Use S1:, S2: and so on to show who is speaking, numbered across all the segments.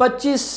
S1: 25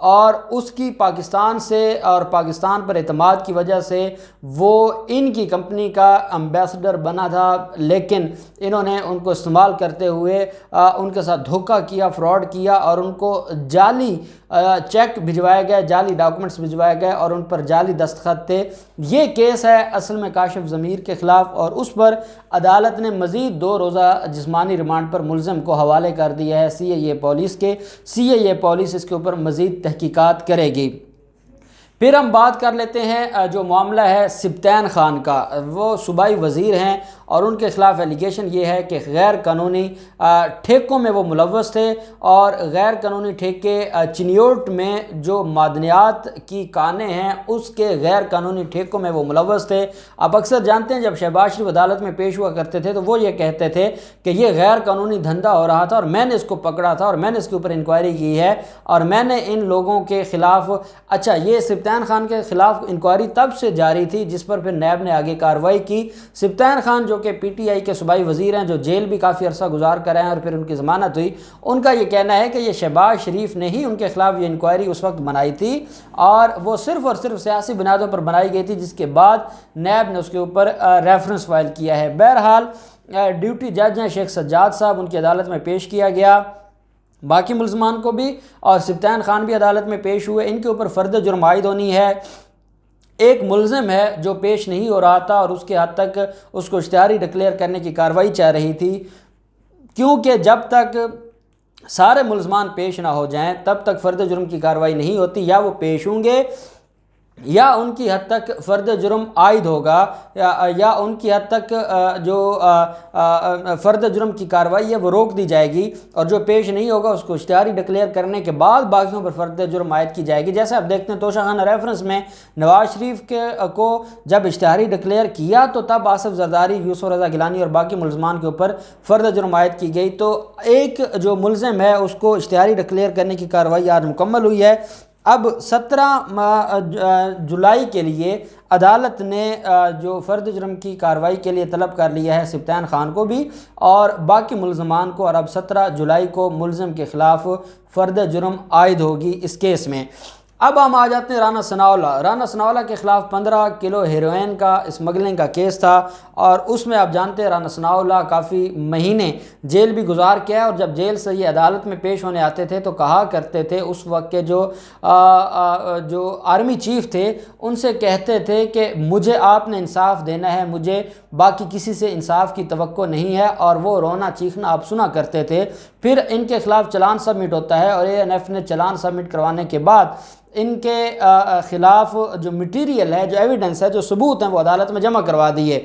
S1: اور اس کی پاکستان سے اور پاکستان پر اعتماد کی وجہ سے وہ ان کی کمپنی کا امبیسڈر بنا تھا، لیکن انہوں نے ان کو استعمال کرتے ہوئے ان کے ساتھ دھوکہ کیا، فراڈ کیا، اور ان کو جعلی چیک بھجوائے گئے، جعلی ڈاکومنٹس بھجوائے گئے اور ان پر جعلی دستخط تھے۔ یہ کیس ہے اصل میں کاشف ضمیر کے خلاف، اور اس پر عدالت نے مزید 2 روزہ جسمانی ریمانڈ پر ملزم کو حوالے کر دیا ہے سی اے اے پولیس کے۔ سی اے اے پولیس اس کے اوپر مزید تحقیقات کرے گی۔ پھر ہم بات کر لیتے ہیں جو معاملہ ہے سبطین خان کا۔ وہ صوبائی وزیر ہیں اور ان کے خلاف ایلیگیشن یہ ہے کہ غیر قانونی ٹھیکوں میں وہ ملوث تھے، اور غیر قانونی ٹھیکے چنیوٹ میں جو معدنیات کی کانیں ہیں اس کے غیر قانونی ٹھیکوں میں وہ ملوث تھے۔ آپ اکثر جانتے ہیں جب شہباز شریف عدالت میں پیش ہوا کرتے تھے تو وہ یہ کہتے تھے کہ یہ غیر قانونی دھندا ہو رہا تھا اور میں نے اس کو پکڑا تھا اور میں نے اس کے اوپر انکوائری کی ہے اور میں نے ان لوگوں کے خلاف اچھا یہ سبطین خان کے خلاف انکوائری تب سے جاری تھی جس پر پھر نیب نے آگے کارروائی کی۔ سبطین خان جو کہ پی ٹی آئی کے صوبائی وزیر ہیں، جو جیل بھی کافی عرصہ گزار کر ہیں اور پھر ان کی ضمانت ہوئی، ان کا یہ کہنا ہے کہ یہ شہباز شریف نے ہی ان کے خلاف یہ انکوائری اس وقت بنائی تھی اور وہ صرف اور صرف سیاسی بنیادوں پر بنائی گئی تھی، جس کے بعد نیب نے اس کے اوپر ریفرنس فائل کیا ہے۔ بہرحال ڈیوٹی جج ہیں شیخ سجاد صاحب، ان کی عدالت میں پیش کیا گیا، باقی ملزمان کو بھی، اور سبطین خان بھی عدالت میں پیش ہوئے۔ ان کے اوپر فرد جرم عائد ہونی ہے۔ ایک ملزم ہے جو پیش نہیں ہو رہا تھا اور اس کے حد تک اس کو اشتہاری ڈکلیئر کرنے کی کارروائی چاہ رہی تھی، کیونکہ جب تک سارے ملزمان پیش نہ ہو جائیں تب تک فرد جرم کی کارروائی نہیں ہوتی، یا وہ پیش ہوں گے یا ان کی حد تک فرد جرم عائد ہوگا، یا ان کی حد تک جو فرد جرم کی کارروائی ہے وہ روک دی جائے گی، اور جو پیش نہیں ہوگا اس کو اشتہاری ڈکلیئر کرنے کے بعد باقیوں پر فرد جرم عائد کی جائے گی۔ جیسے آپ دیکھتے ہیں توشہ خانہ ریفرنس میں نواز شریف کو جب اشتہاری ڈکلیئر کیا تو تب آصف زرداری، یوسف رضا گیلانی اور باقی ملزمان کے اوپر فرد جرم عائد کی گئی، تو ایک جو ملزم ہے اس کو اشتہاری ڈکلیئر کرنے کی کارروائی آج مکمل ہوئی ہے۔ اب 17 جولائی کے لیے عدالت نے جو فرد جرم کی کارروائی کے لیے طلب کر لیا ہے سبطین خان کو بھی اور باقی ملزمان کو، اور اب 17 جولائی کو ملزم کے خلاف فرد جرم عائد ہوگی اس کیس میں۔ اب ہم آ جاتے ہیں رانا ثناءاللہ۔ رانا ثناءاللہ کے خلاف 15 کلو ہیروئن کا اسمگلنگ کا کیس تھا، اور اس میں آپ جانتے ہیں رانا ثناءاللہ کافی مہینے جیل بھی گزار کیا، اور جب جیل سے یہ عدالت میں پیش ہونے آتے تھے تو کہا کرتے تھے اس وقت کے جو آرمی چیف تھے ان سے کہتے تھے کہ مجھے آپ نے انصاف دینا ہے، مجھے باقی کسی سے انصاف کی توقع نہیں ہے، اور وہ رونا چیخنا آپ سنا کرتے تھے۔ پھر ان کے خلاف چلان سبمٹ ہوتا ہے، اور اے این ایف نے چلان سبمٹ کروانے کے بعد ان کے خلاف جو مٹیریل ہے، جو ایویڈنس ہے، جو ثبوت ہیں وہ عدالت میں جمع کروا دیے۔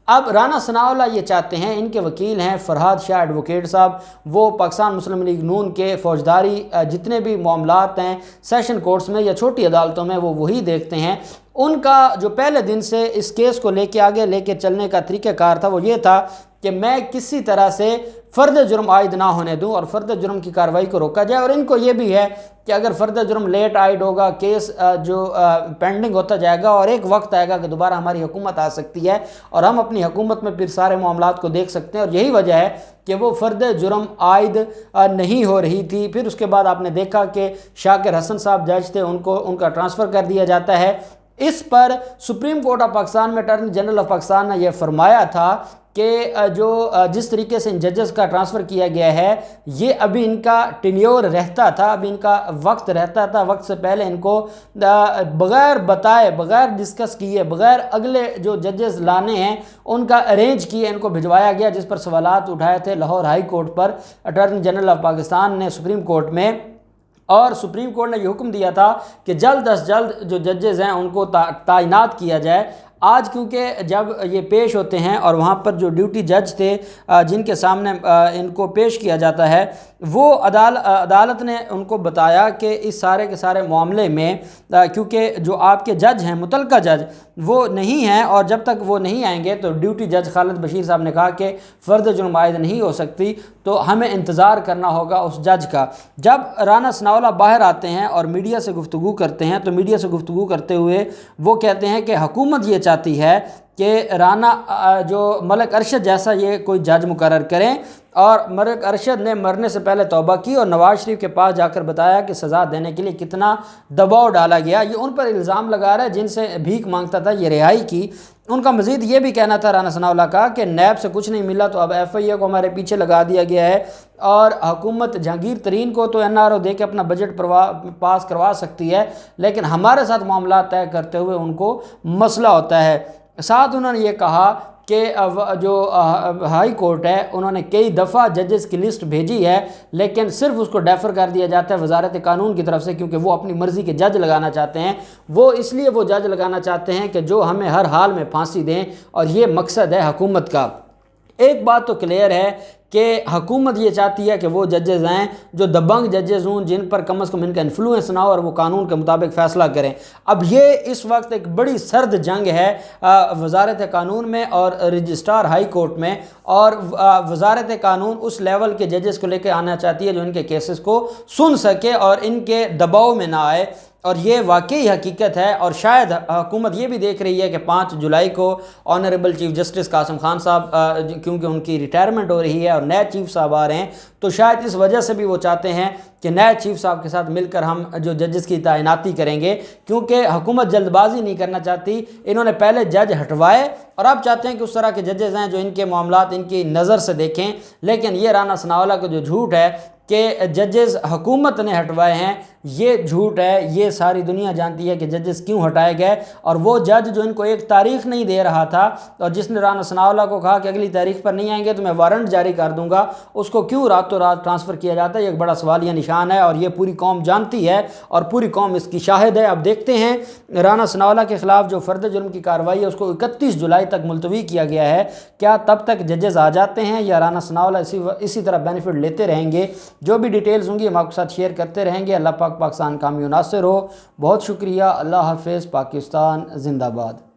S1: اب رانا ثناءاللہ یہ چاہتے ہیں، ان کے وکیل ہیں فرحاد شاہ ایڈوکیٹ صاحب، وہ پاکستان مسلم لیگ نون کے فوجداری جتنے بھی معاملات ہیں سیشن کورٹس میں یا چھوٹی عدالتوں میں وہ وہی دیکھتے ہیں۔ ان کا جو پہلے دن سے اس کیس کو لے کے آگے لے کے چلنے کا طریقہ کار تھا وہ یہ تھا کہ میں کسی طرح سے فرد جرم عائد نہ ہونے دوں اور فرد جرم کی کارروائی کو روکا جائے، اور ان کو یہ بھی ہے کہ اگر فرد جرم لیٹ عائد ہوگا، کیس جو پینڈنگ ہوتا جائے گا، اور ایک وقت آئے گا کہ دوبارہ ہماری حکومت آ سکتی ہے اور ہم اپنی حکومت میں پھر سارے معاملات کو دیکھ سکتے ہیں، اور یہی وجہ ہے کہ وہ فرد جرم عائد نہیں ہو رہی تھی۔ پھر اس کے بعد آپ نے دیکھا کہ شاکر حسن صاحب جج تھے، ان کا ٹرانسفر کر دیا جاتا ہے۔ اس پر سپریم کورٹ آف پاکستان میں اٹارنی جنرل آف پاکستان نے یہ فرمایا تھا کہ جس طریقے سے ان ججز کا ٹرانسفر کیا گیا ہے یہ ابھی ان کا ٹینیور رہتا تھا، ابھی ان کا وقت رہتا تھا، وقت سے پہلے ان کو بغیر بتائے، بغیر ڈسکس کیے، بغیر اگلے جو ججز لانے ہیں ان کا ارینج کیے ان کو بھجوایا گیا، جس پر سوالات اٹھائے تھے Lahore high court per attorney general of Pakistan نے سپریم کورٹ میں، اور سپریم کورٹ نے یہ حکم دیا تھا کہ جلد از جلد جو ججز ہیں ان کو تعینات کیا جائے۔ آج کیونکہ جب یہ پیش ہوتے ہیں اور وہاں پر جو ڈیوٹی جج تھے جن کے سامنے ان کو پیش کیا جاتا ہے، وہ عدالت نے ان کو بتایا کہ اس سارے کے سارے معاملے میں کیونکہ جو آپ کے جج ہیں متعلقہ جج وہ نہیں ہیں، اور جب تک وہ نہیں آئیں گے تو ڈیوٹی جج خالد بشیر صاحب نے کہا کہ فرد جرم عائد نہیں ہو سکتی، تو ہمیں انتظار کرنا ہوگا اس جج کا۔ جب رانا ثناءاللہ باہر آتے ہیں اور میڈیا سے گفتگو کرتے ہیں تو میڈیا سے گفتگو کرتے ہوئے وہ کہتے ہیں کہ حکومت یہ چاہتی ہے کہ رانا جو ملک ارشد جیسا یہ کوئی جج مقرر کریں، اور ملک ارشد نے مرنے سے پہلے توبہ کی اور نواز شریف کے پاس جا کر بتایا کہ سزا دینے کے لیے کتنا دباؤ ڈالا گیا۔ یہ ان پر الزام لگا رہا ہے جن سے بھیک مانگتا تھا یہ رہائی کی۔ ان کا مزید یہ بھی کہنا تھا رانا ثناء اللہ کا کہ نیب سے کچھ نہیں ملا تو اب ایف آئی اے کو ہمارے پیچھے لگا دیا گیا ہے، اور حکومت جہانگیر ترین کو تو این آر او دے کے اپنا بجٹ پاس کروا سکتی ہے، لیکن ہمارے ساتھ معاملات طے کرتے ہوئے ان کو مسئلہ ہوتا ہے۔ ساتھ انہوں نے یہ کہا کہ جو ہائی کورٹ ہے انہوں نے کئی دفعہ ججز کی لسٹ بھیجی ہے، لیکن صرف اس کو ڈیفر کر دیا جاتا ہے وزارت قانون کی طرف سے، کیونکہ وہ اپنی مرضی کے جج لگانا چاہتے ہیں۔ وہ اس لیے وہ جج لگانا چاہتے ہیں کہ جو ہمیں ہر حال میں پھانسی دیں، اور یہ مقصد ہے حکومت کا۔ ایک بات تو کلیئر ہے کہ حکومت یہ چاہتی ہے کہ وہ ججز ہیں جو دبنگ ججز ہوں، جن پر کم از کم ان کا انفلوئنس نہ ہو اور وہ قانون کے مطابق فیصلہ کریں۔ اب یہ اس وقت ایک بڑی سرد جنگ ہے وزارت قانون میں اور رجسٹرار ہائی کورٹ میں، اور وزارت قانون اس لیول کے ججز کو لے کے آنا چاہتی ہے جو ان کے کیسز کو سن سکے اور ان کے دباؤ میں نہ آئے، اور یہ واقعی حقیقت ہے۔ اور شاید حکومت یہ بھی دیکھ رہی ہے کہ 5 جولائی کو honourable chief justice Qasim Khan صاحب کیونکہ ان کی ریٹائرمنٹ ہو رہی ہے اور نئے چیف صاحب آ رہے ہیں، تو شاید اس وجہ سے بھی وہ چاہتے ہیں کہ نئے چیف صاحب کے ساتھ مل کر ہم جو ججز کی تعیناتی کریں گے، کیونکہ حکومت جلد بازی نہیں کرنا چاہتی۔ انہوں نے پہلے جج ہٹوائے اور اب چاہتے ہیں کہ اس طرح کے ججز ہیں جو ان کے معاملات ان کی نظر سے دیکھیں، لیکن یہ رانا ثناء اللہ کا جو جھوٹ ہے کہ ججز حکومت نے ہٹوائے ہیں، یہ جھوٹ ہے۔ یہ ساری دنیا جانتی ہے کہ ججز کیوں ہٹائے گئے، اور وہ جج جو ان کو ایک تاریخ نہیں دے رہا تھا اور جس نے رانا ثناء اللہ کو کہا کہ اگلی تاریخ پر نہیں آئیں گے تو میں وارنٹ جاری کر دوں گا، اس کو کیوں راتوں رات ٹرانسفر کیا جاتا ہے، یہ ایک بڑا سوالیہ نشان ہے، اور یہ پوری قوم جانتی ہے اور پوری قوم اس کی شاہد ہے۔ اب دیکھتے ہیں رانا ثناء اللہ کے خلاف جو فرد جرم کی کارروائی ہے اس کو 31 جولائی تک ملتوی کیا گیا ہے، کیا تب تک ججز آ جاتے ہیں یا رانا ثناء اللہ اسی طرح بینیفٹ لیتے رہیں گے؟ جو بھی ڈیٹیلز ہوں گی ہم آپ کے ساتھ شیئر کرتے رہیں گے۔ اللہ پاک پاکستان کامیاب ناصر ہو۔ بہت شکریہ۔ اللہ حافظ۔ پاکستان زندہ باد۔